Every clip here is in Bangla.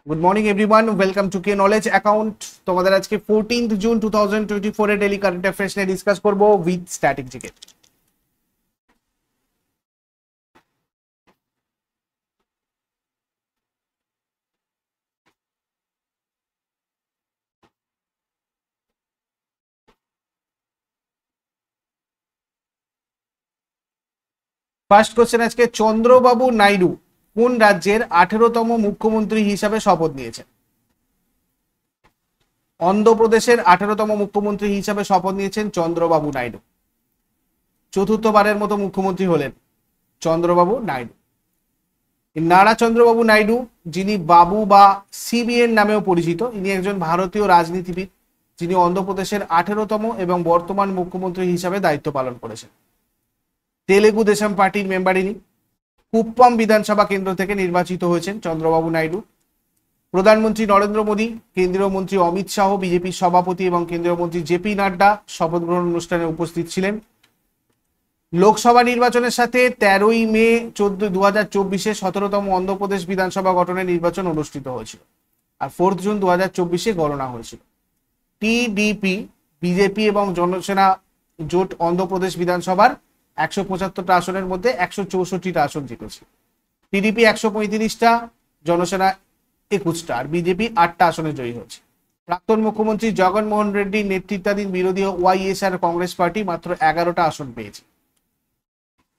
Good morning everyone, welcome to K knowledge account. তোমাদের আজকে 14 জুন 2024 এর ডেইলি কারেন্ট অ্যাফেয়ার্স নিয়ে ডিসকাস করব with static GK. First question আজকে, চন্দ্রবাবু নাইডু কোন রাজ্যের 18তম মুখ্যমন্ত্রী হিসাবে শপথ নিয়েছেন? অন্ধ্রপ্রদেশের 18তম মুখ্যমন্ত্রী হিসাবে শপথ নিয়েছেন চন্দ্রবাবু নাইডু। চতুর্থবারের মতো মুখ্যমন্ত্রী হলেন চন্দ্রবাবু নাইডু। নারা চন্দ্রবাবু নাইডু, যিনি বাবু বা সিবিএন নামেও পরিচিত, ইনি একজন ভারতীয় রাজনীতিবিদ যিনি অন্ধ্রপ্রদেশের 18তম এবং বর্তমান মুখ্যমন্ত্রী হিসাবে দায়িত্ব পালন করেছেন। তেলেগু দেশম পার্টির মেম্বার ইনি। কুপ্পম বিধানসভা কেন্দ্র থেকে নির্বাচিত হয়েছেন চন্দ্রবাবু নাইডু। প্রধানমন্ত্রী নরেন্দ্র মোদী, কেন্দ্রীয় মন্ত্রী অমিত শাহ, বিজেপির সভাপতি এবং কেন্দ্রীয় মন্ত্রী জেপি নাড্ডা শপথ গ্রহণ অনুষ্ঠানে উপস্থিত ছিলেন। লোকসভা নির্বাচনের সাথে 13ই মে 2024 17তম অন্ধ্রপ্রদেশ বিধানসভা গঠনের নির্বাচন অনুষ্ঠিত হয়েছিল আর 4 জুন 2024 গণনা হয়েছিল। টিডিপি, বিজেপি এবং জনসেনা জোট অন্ধ্রপ্রদেশ বিধানসভার 175টা আসনের মধ্যে 164টা আসন জিতেছে। টিডিপি 135টা, জনসেনা 21টা আর বিজেপি 8টা আসনে জয়ী হয়েছে। প্রাক্তন মুখ্যমন্ত্রী জগনমোহন রেড্ডির নেতৃত্বাধীন বিরোধী ওয়াইএসআর কংগ্রেস পার্টি মাত্র 11টা আসন পেয়েছে।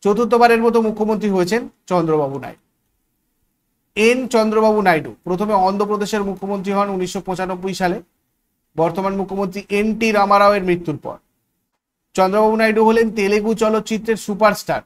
চতুর্থবারের মতো মুখ্যমন্ত্রী হয়েছেন চন্দ্রবাবু নাইডু। চন্দ্রবাবু নাইডু প্রথমে অন্ধ্রপ্রদেশের মুখ্যমন্ত্রী হন 1995 সালে, বর্তমান মুখ্যমন্ত্রী টি রামারাও এর মৃত্যুর পর। চন্দ্রবাবু নাইডু হলেন তেলেগু চলচ্চিত্রের সুপারস্টার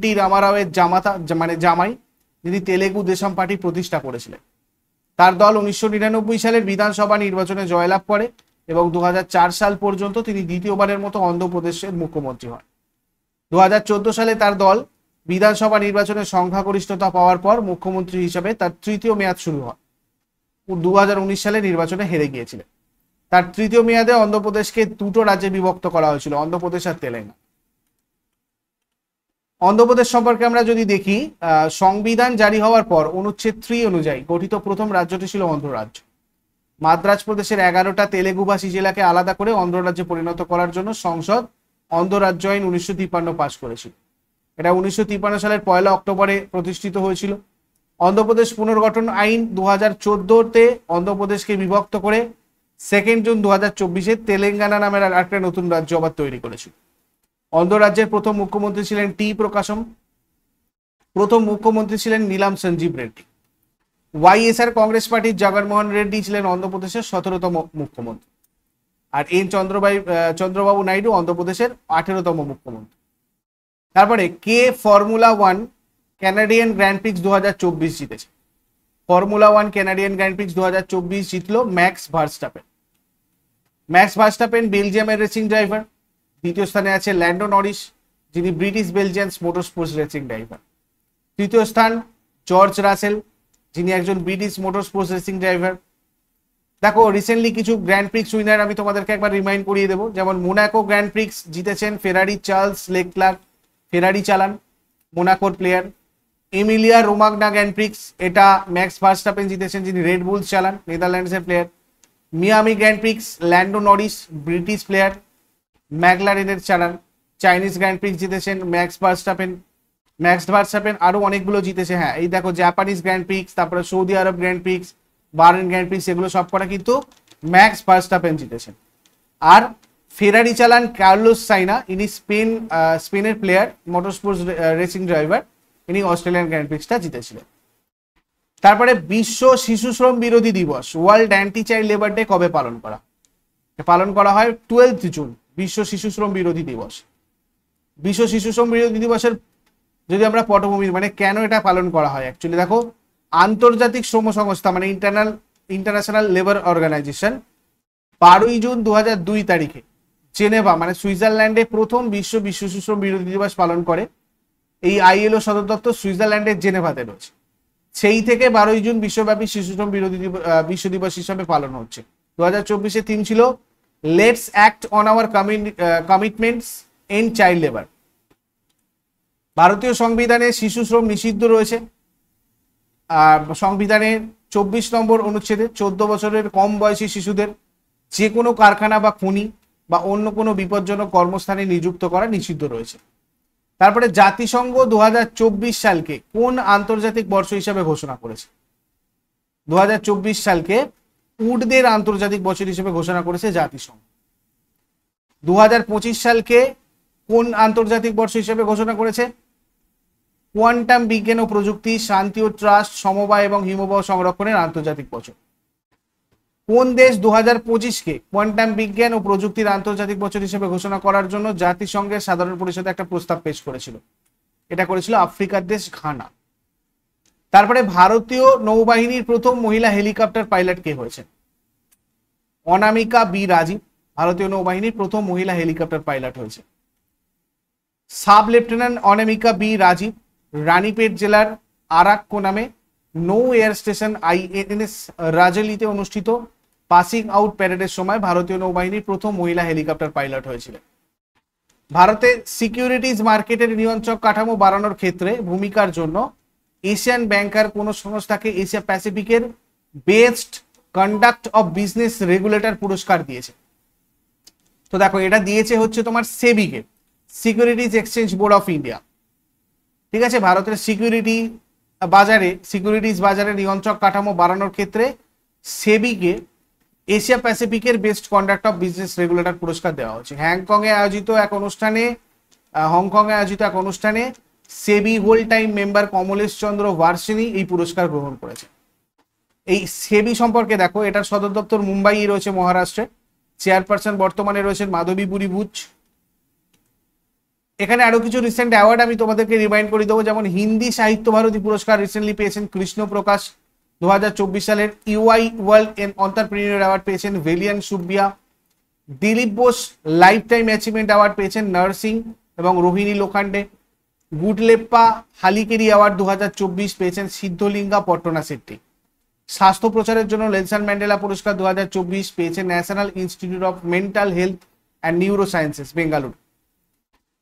টি রামারাও এর জামাই, যিনি তেলেগু দেশম পার্টি প্রতিষ্ঠা করেছিলেন। তার দল 1999 সালের বিধানসভা নির্বাচনে জয়লাভ করে এবং 2004 সাল পর্যন্ত তিনি দ্বিতীয়বারের মতো অন্ধ্রপ্রদেশের মুখ্যমন্ত্রী হন। 2014 সালে তার দল বিধানসভা নির্বাচনে সংখ্যাগরিষ্ঠতা পাওয়ার পর মুখ্যমন্ত্রী হিসাবে তার তৃতীয় মেয়াদ শুরু হয়। 2019 সালে নির্বাচনে হেরে গিয়েছিলেন। তার তৃতীয় মেয়াদে অন্ধ্রপ্রদেশকে দুটো রাজ্যে বিভক্ত করা হয়েছিল, অন্ধ্রপ্রদেশ আর তেলেঙ্গানা। অন্ধ্রপ্রদেশ সম্পর্কে আমরা যদি দেখি, সংবিধান জারি হওয়ার পর অনুচ্ছেদ 3 অনুযায়ী গঠিত প্রথম রাজ্যটি ছিল অন্ধ্র রাজ্য। মাদ্রাজ প্রদেশের 11টা তেলেগুভাষী জেলাকে আলাদা করে অন্ধ্র রাজ্যে পরিণত করার জন্য সংসদ অন্ধ্র রাজ্য আইন 1953 পাস করেছিল। এটা 1953 সালের 1 অক্টোবরে প্রতিষ্ঠিত হয়েছিল। অন্ধ্রপ্রদেশ পুনর্গঠন আইন 2014-তে অন্ধ্রপ্রদেশকে বিভক্ত করে 2 জুন 2024-এ তেলেঙ্গানা নামের একটা নতুন রাজ্য আবার তৈরি করেছিল। অন্ধ্র রাজ্যের প্রথম মুখ্যমন্ত্রী ছিলেন টি প্রকাশম, প্রথম মুখ্যমন্ত্রী ছিলেন নীলাম সঞ্জীব রেড্ডি। ওয়াইএসআর কংগ্রেস পার্টির জগনমোহন রেড্ডি ছিলেন অন্ধ্রপ্রদেশের 17তম মুখ্যমন্ত্রী আর চন্দ্রবাবু নাইডু অন্ধ্রপ্রদেশের 18তম মুখ্যমন্ত্রী। তারপরে কে ফর্মুলা 1 ক্যানাডিয়ান গ্র্যান্ড প্রিক্স 2024 জিতেছে? ফর্মুলা 1 ক্যানাডিয়ান গ্র্যান্ড প্রিক্স 2024 জিতলো ম্যাক্স ভার্স্টাপেন বেলজিয়ামের রেসিং ড্রাইভার। দ্বিতীয় স্থানে আছে ল্যান্ডো নরিস, যিনি British Belgian motor sports racing driver. তৃতীয় স্থান জর্জ রাসেল, যিনি একজন British motor sports racing driver. দেখো, রিসেন্টলি কিছু গ্র্যান্ড প্রিক্স উইনার আমি তোমাদেরকে একবার রিমাইন্ড করিয়ে দেবো। যেমন মোনাকো গ্র্যান্ড প্রিক্স জিতেছেন ফেরারি চার্লস লেক্লার্ক, ফেরারি চালান, মোনাকোর player. Emilia Romagna Grand Prix, এটা ম্যাক্স ভার্স্টাপেন জিতেছেন, যিনি রেড বুলস চালান, নেদারল্যান্ডসের player. Miami Grand Prix Lando Norris, British player, ম্যাকলারেনের চালান। চাইনিজ গ্র্যান্ড প্রিক্স জিতেছেন ম্যাক্স ভার্স্টাপেন আরো অনেকগুলো জিতেছে। হ্যাঁ, এই দেখো জাপানিজ গ্র্যান্ড প্রিক্স, তারপরে Saudi Arab Grand Prix, Bahrain Grand Prix, এগুলো সব করা কিন্তু ম্যাক্স ভার্স্টাপেন জিতেছেন। আর ফেরারি চালান কার্লোস সাইনা, ইনি স্পেনের player, motor sports racing driver, ইনি অস্ট্রেলিয়ান গ্র্যান্ড প্রিক্সটা জিতেছিলেন। তারপরে বিশ্ব শিশু শ্রম বিরোধী দিবস, world anti child labour day কবে পালন করা হয়? 12 জুন, বিশ্ব শিশু শ্রম বিরোধী দিবস। বিশ্ব শিশু শ্রম বিরোধী দিবসের যদি আমরা পটভূমি মানে কেন এটা পালন করা হয়, অ্যাকচুয়ালি দেখো, আন্তর্জাতিক শ্রম সংস্থা মানে ইন্টারন্যাশনাল লেবার অর্গানাইজেশন 12 জুন 2002 তারিখে জেনেভা মানে সুইজারল্যান্ডে প্রথম বিশ্ব শিশু শ্রম বিরোধী দিবস পালন করে। এই আইএলও সদর দপ্তর সুইজারল্যান্ডের জেনেভাতে রয়েছে। সেই থেকে 12 জুন বিশ্বব্যাপী শিশু শ্রম বিরোধী বিশ্ব দিবস হিসাবে পালন হচ্ছে। 2024-এ থিম ছিল let's act on our commitments end child labour. ভারতীয় সংবিধানে শিশু শ্রম নিষিদ্ধ রয়েছে। সংবিধানের 24 নম্বর অনুচ্ছেদে 14 বছরের কম বয়সী শিশুদের যে কোনো কারখানা বা খনি বা অন্য কোনো বিপজ্জনক কর্মস্থানে নিযুক্ত করা নিষিদ্ধ রয়েছে। তারপরে জাতিসংঘ 2024 সালকে কোন আন্তর্জাতিক বর্ষ হিসাবে ঘোষণা করেছে? 2024 সালকে উটদের আন্তর্জাতিক বছর হিসেবে ঘোষণা করেছে জাতিসংঘ। 2025 সালকে কোন আন্তর্জাতিক বর্ষ হিসেবে ঘোষণা করেছে? কোয়ান্টাম বিজ্ঞান ও প্রযুক্তি, শান্তি ও ট্রাস্ট, সমবায় এবং হিমবাহ সংরক্ষণের আন্তর্জাতিক বছর। কোন দেশ 2025কে কোয়ান্টাম বিজ্ঞান ও প্রযুক্তির আন্তর্জাতিক বছর হিসেবে ঘোষণা করার জন্য জাতিসংঘের সাধারণ পরিষদে একটা প্রস্তাব পেশ করেছিল? এটা করেছিল আফ্রিকার দেশ ঘানা। তারপরে ভারতীয় নৌবাহিনীর প্রথম মহিলা হেলিকপ্টার পাইলট কে হয়েছে? অনামিকা বি রাজীব ভারতীয় নৌবাহিনীর প্রথম মহিলা হেলিকপ্টার পাইলট হয়েছে। সাব লেফটেন্যান্ট অনামিকা বি রাজীব রানীপেট জেলার আরাক্কো নামে নৌ এয়ার স্টেশন INS রাজেলিতে অনুষ্ঠিত পাসিং আউট প্যারেডের সময় ভারতীয় নৌবাহিনীর প্রথম মহিলা হেলিকপ্টার পাইলট হয়েছিলেন। ভারতে সিকিউরিটিজ মার্কেটের নিয়ন্ত্রক কাঠামো বাড়ানোর ক্ষেত্রে ভূমিকার জন্য এশিয়ান ব্যাংকার কোন সংস্থাকে এশিয়া প্যাসিফিকের best conduct of business regulator পুরস্কার দিয়েছে? তো দেখো, এটা দিয়েছে হচ্ছে তোমার সেবিকে, Securities Exchange Board of India. ঠিক আছে, ভারতের সিকিউরিটিজ বাজারে নিয়ন্ত্রক কাঠামো বাড়ানোর ক্ষেত্রে সেবিকে এশিয়া প্যাসিফিকের best conduct of business regulator পুরস্কার দেওয়া হচ্ছে। হংকং এ আয়োজিত এক অনুষ্ঠানে SEBI whole time member Kamlesh Chandra Varshney এই পুরস্কার গ্রহণ করেছে। এই সেবি সম্পর্কে দেখো, এটার সদর দপ্তর মুম্বাই রয়েছে মহারাষ্ট্রে। চেয়ারপারসন বর্তমানে রয়েছেন মাধবী বুড়ি ভুজ। এখানে আরো কিছু রিসেন্ট অ্যাওয়ার্ড আমি তোমাদেরকে রিমাইন্ড করে দেবো, যেমন হিন্দি সাহিত্য ভারতী পুরস্কার রিসেন্টলি পেয়েছেন কৃষ্ণ প্রকাশ। 2024 সালের ইউআই ওয়ার্ল্ড এন্টারপ্রেনিউর অ্যাওয়ার্ড পেয়েছেন Velliyan Subbiah. Dilip Bose lifetime achievement award পেয়েছেন নরসিং এবং রোহিণী লোখান্ডে। গুডলেপ্পা হালিকেরি অ্যাওয়ার্ড 2024 পেয়েছেন সিদ্ধলিঙ্গা পট্টনা শেট্টি। স্বাস্থ্য প্রচারের জন্য নেলসন ম্যান্ডেলা পুরস্কার 2024 পেয়েছেন national institute of mental health and neuro sciences, Bengaluru.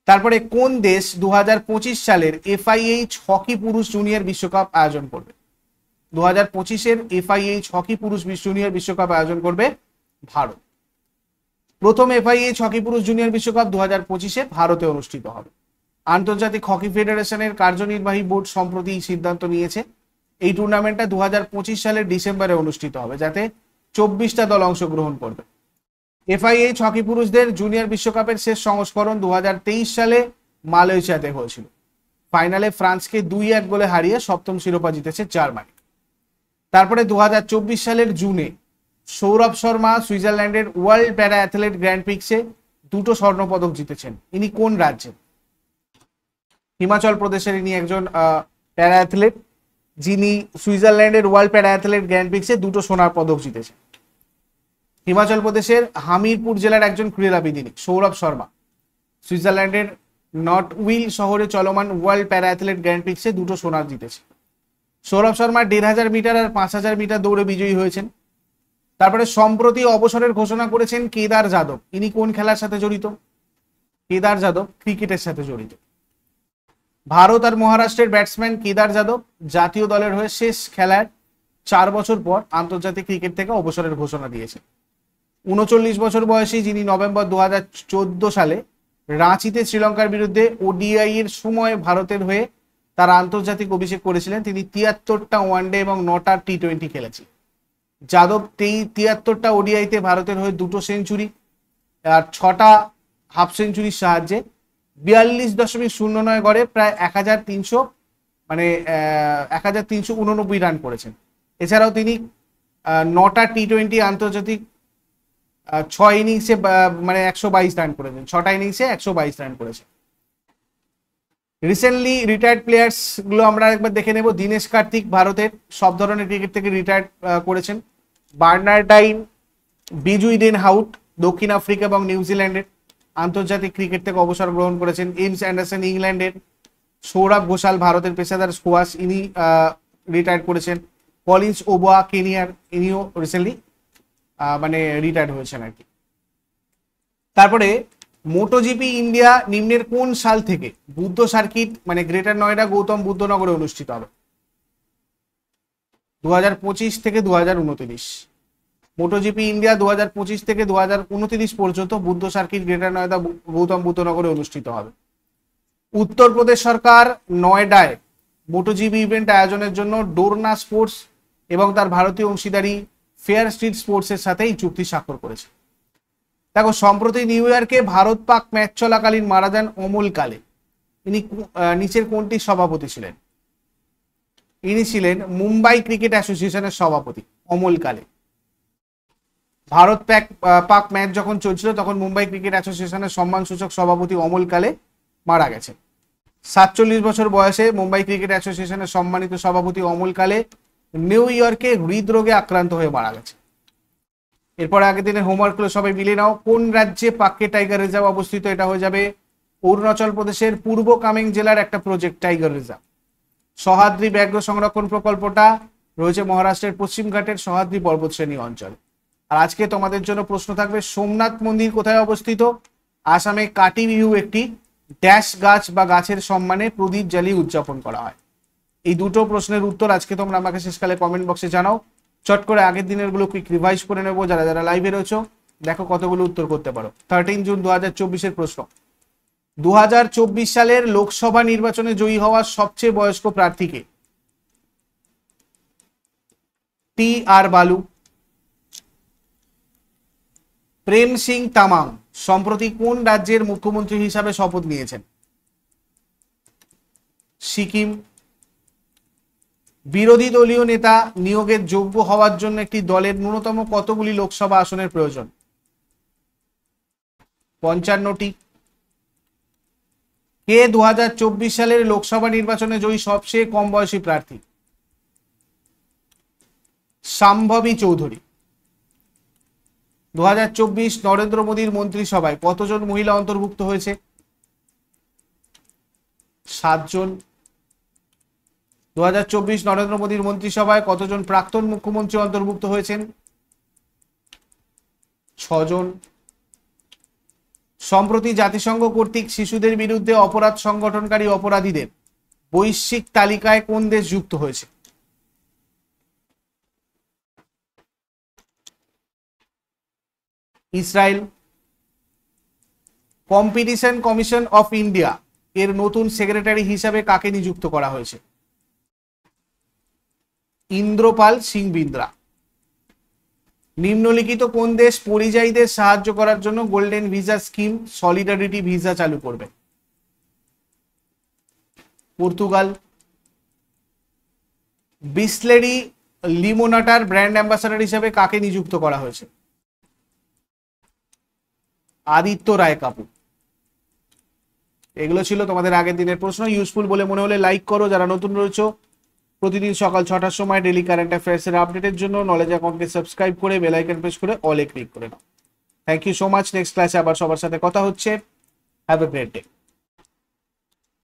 তারপরে কোন দেশ 2025 সালের FIH হকি পুরুষ জুনিয়র বিশ্বকাপ আয়োজন করবে? 2025-এর FIH হকি পুরুষ জুনিয়র বিশ্বকাপ আয়োজন করবে ভারত। প্রথম FIH হকি পুরুষ জুনিয়র বিশ্বকাপ 2025-এ ভারতে অনুষ্ঠিত হবে। আন্তর্জাতিক হকি ফেডারেশনের কার্যনির্বাহী বোর্ড সম্প্রতি এই সিদ্ধান্ত নিয়েছে এই টুর্নামেন্টটা 2025 সালের ডিসেম্বরে অনুষ্ঠিত হবে, যাতে 24টা দল অংশগ্রহণ করবে। FIH হকি পুরুষদের জুনিয়র বিশ্বকাপের শেষ সংস্করণ 2023 সালে মালয়েশিয়াতে হয়েছিল। ফাইনালে ফ্রান্সকে 2-1 গোলে হারিয়ে সপ্তম শিরোপা জিতেছে জার্মানি। তারপরে 2024 সালের জুনে সৌরভ শর্মা সুইজারল্যান্ডের ওয়ার্ল্ড প্যারা অ্যাথলেট গ্র্যান্ড প্রিক্সে 2টো স্বর্ণপদক জিতেছেন। ইনি কোন রাজ্যে? হিমাচল প্রদেশের ইনি একজন প্যারা অ্যাথলেট, যিনি সুইজারল্যান্ডের ওয়ার্ল্ড প্যারা অ্যাথলেট গ্র্যান্ড প্রিক্সে 2টো সোনার পদক জিতেছেন। হিমাচল প্রদেশের হামিরপুর জেলার একজন ক্রীড়াবিদ ইনি সৌরভ শর্মা। সুইজারল্যান্ডের নটউইল শহরে চলমান ওয়ার্ল্ড প্যারা অ্যাথলেট গ্র্যান্ড প্রিক্সে 2টো সোনার জিতেছে। সৌরভ শর্মা 1500 মিটার আর 5000 মিটার দৌড়ে বিজয়ী হয়েছেন। তারপরে সম্প্রতি অবসরের ঘোষণা করেছেন কেদার যাদব। ইনি কোন খেলার সাথে জড়িত? কেদার যাদব ক্রিকেটের সাথে জড়িত। ভারত আর মহারাষ্ট্রের ব্যাটসম্যান কেদার যাদব জাতীয় দলের হয়ে শেষ খেলার 4 বছর পর আন্তর্জাতিক ক্রিকেট থেকে অবসরের ঘোষণা দিয়েছেন। 39 বছর বয়সী যিনি নভেম্বর 2014 সালে রাঁচিতে শ্রীলঙ্কার বিরুদ্ধে ODI এর সময় ভারতের হয়ে তার আন্তর্জাতিক অভিষেক করেছিলেন। তিনি 73টা ওয়ানডে এবং 9টা T20 খেলেছেন। যাদব 73টা ODI-তে ভারতের হয়ে 2টো সেঞ্চুরি আর 6টা হাফ সেঞ্চুরির সাহায্যে 42.09 গড়ে প্রায় 1389 রান করেছেন। এছাড়াও তিনি 9টা T20 আন্তর্জাতিক 6 ইনিংসে 122 রান করেছেন। 6টা ইনিংসে 122 রান করেছেন। রিসেন্টলি রিটায়ার্ড প্লেয়ার্স গুলো আমরা একবার দেখে নেব। দীনেশ কার্তিক ভারতের সব ধরনের ক্রিকেট থেকে রিটায়ার্ড করেছেন। বার্নার্ডাইন বিজু ইডেন হাউট দক্ষিণ আফ্রিকা এবং নিউজিল্যান্ডের আন্তর্জাতিক ক্রিকেট থেকে অবসর গ্রহণ করেছেন। এমস অ্যান্ডারসন ইংল্যান্ডের। সৌরভ ঘোষাল ভারতের পেশাদার স্কোয়াশ, ইনি রিটায়ার্ড করেছেন। কলিন্স ওবোয়া কেনিয়ার, ইনিও রিসেন্টলি রিটায়ার্ড হয়েছেন আর কি। তারপরে মোটোজিপি ইন্ডিয়া নিম্নের কোন সাল থেকে বুদ্ধ সার্কিট গ্রেটার নয়ডা গৌতম বুদ্ধনগরে অনুষ্ঠিত হবে? 2025 থেকে 2029। মোটোজিপি ইন্ডিয়া 2025 থেকে 2029 পর্যন্ত বুদ্ধ সার্কিট গ্রেটার নয়ডা গৌতম বুদ্ধনগরে অনুষ্ঠিত হবে। উত্তরপ্রদেশ সরকার নয়ডায় মোটোজিপি ইভেন্ট আয়োজনের জন্য ডোরনা স্পোর্টস এবং তার ভারতীয় অংশীদারি ফেয়ার স্ট্রিট স্পোর্টসের সাথে এই চুক্তি স্বাক্ষর করেছে। দেখো, সম্প্রতি নিউ ইয়র্কে ভারত পাক ম্যাচ চলাকালীন মারা যান অমল কালে। ইনি নিচের কোনটির সভাপতি ছিলেন? ইনি ছিলেন মুম্বাই ক্রিকেট অ্যাসোসিয়েশনের সভাপতি অমল কালে। ভারত পাক ম্যাচ যখন চলছিল তখন মুম্বাই ক্রিকেট অ্যাসোসিয়েশনের সম্মানসূচক সভাপতি অমল কালে মারা গেছেন। 47 বছর বয়সে মুম্বাই ক্রিকেট অ্যাসোসিয়েশনের সম্মানিত সভাপতি অমল কালে নিউ ইয়র্কে হৃদরোগে আক্রান্ত হয়ে মারা গেছে। এরপরে আগের দিনের হোমওয়ার্কগুলো সবাই মিলে নাও। কোন রাজ্যে পাক্কে টাইগার রিজার্ভ অবস্থিত? এটা হয়ে যাবে অরুণাচল প্রদেশের পূর্ব কামেং জেলার একটা প্রজেক্ট টাইগার রিজার্ভ। সহ্যাদ্রি ব্যাঘ্র সংরক্ষণ প্রকল্পটা রয়েছে মহারাষ্ট্রের পশ্চিমঘাটের সহ্যাদ্রি পর্বতশ্রেণী অঞ্চলে। আর আজকে তোমাদের জন্য প্রশ্ন থাকবে, সোমনাথ মন্দির কোথায় অবস্থিত? আসামে কাটি বিহু একটি ড্যাশ গাছ বা গাছের সম্মানে প্রদীপ জ্বালিয়ে উদযাপন করা হয়। এই দুটো প্রশ্নের উত্তর আজকে তোমরা আমাকে শেষকালে কমেন্ট বক্সে জানাও। চট করে আগের দিনের গুলো কুইক রিভাইজ করে নেবো। যারা যারা লাইভে রয়েছে দেখো কতগুলো উত্তর করতে পারো। 13 জুন 2024-এর প্রশ্ন, 2024 সালের লোকসভা নির্বাচনে জয়ী হওয়া সবচেয়ে বয়স্ক প্রার্থীকে? টি আর বালু। প্রেম সিং তামাং সম্প্রতি কোন রাজ্যের মুখ্যমন্ত্রী হিসাবে শপথ নিয়েছেন? সিকিম। বিরোধী দলীয় নেতা নিয়োগের যোগ্য হওয়ার জন্য একটি দলের ন্যূনতম কতগুলি লোকসভা আসনের প্রয়োজন? 55টি। কে 2024 সালের লোকসভা নির্বাচনে জয়ী সবচেয়ে কম বয়সী প্রার্থী? শাম্ভবী চৌধুরী। 2024 নরেন্দ্র মোদীর মন্ত্রিসভায় কতজন মহিলা অন্তর্ভুক্ত হয়েছে? 7 জন। 2024 নরেন্দ্র মোদীর মন্ত্রিসভায় কতজন প্রাক্তন মুখ্যমন্ত্রী অন্তর্ভুক্ত হয়েছেন? 6 জন। সম্প্রতি জাতিসংঘ কর্তৃক শিশুদের বিরুদ্ধে অপরাধ সংগঠনকারী অপরাধীদের বৈশ্বিক তালিকায় কোন দেশ যুক্ত হয়েছে? Israel. Competition commission of India এর নতুন সেক্রেটারি হিসাবে কাকে নিযুক্ত করা হয়েছে? ইন্দ্রপাল সিং বিন্দ্রা। নিম্নলিখিত কোন দেশ পরিযায়ীদের সাহায্য করার জন্য golden visa scheme solidarity visa চালু করবে? পর্তুগাল। বিসলেরি লিমোনাটার ব্র্যান্ড অ্যাম্বাসাডর হিসেবে কাকে নিযুক্ত করা হয়েছে? আদিত্য রায় কাপুর। এগুলো ছিল তোমাদের আগের দিনের প্রশ্ন। ইউজফুল বলে মনে হলে লাইক করো। যারা নতুন রয়েছে প্রতিদিন সকাল 6টার সময় ডেইলি কারেন্ট অ্যাফেয়ার্স এর আপডেটের জন্য নলেজ অ্যাকাউন্টকে সাবস্ক্রাইব করে বেল আইকন প্রেস করে অলে ক্লিক করে নাও। Thank you so much. Next ক্লাসে আবার সবার সাথে কথা হচ্ছে। Have a great day.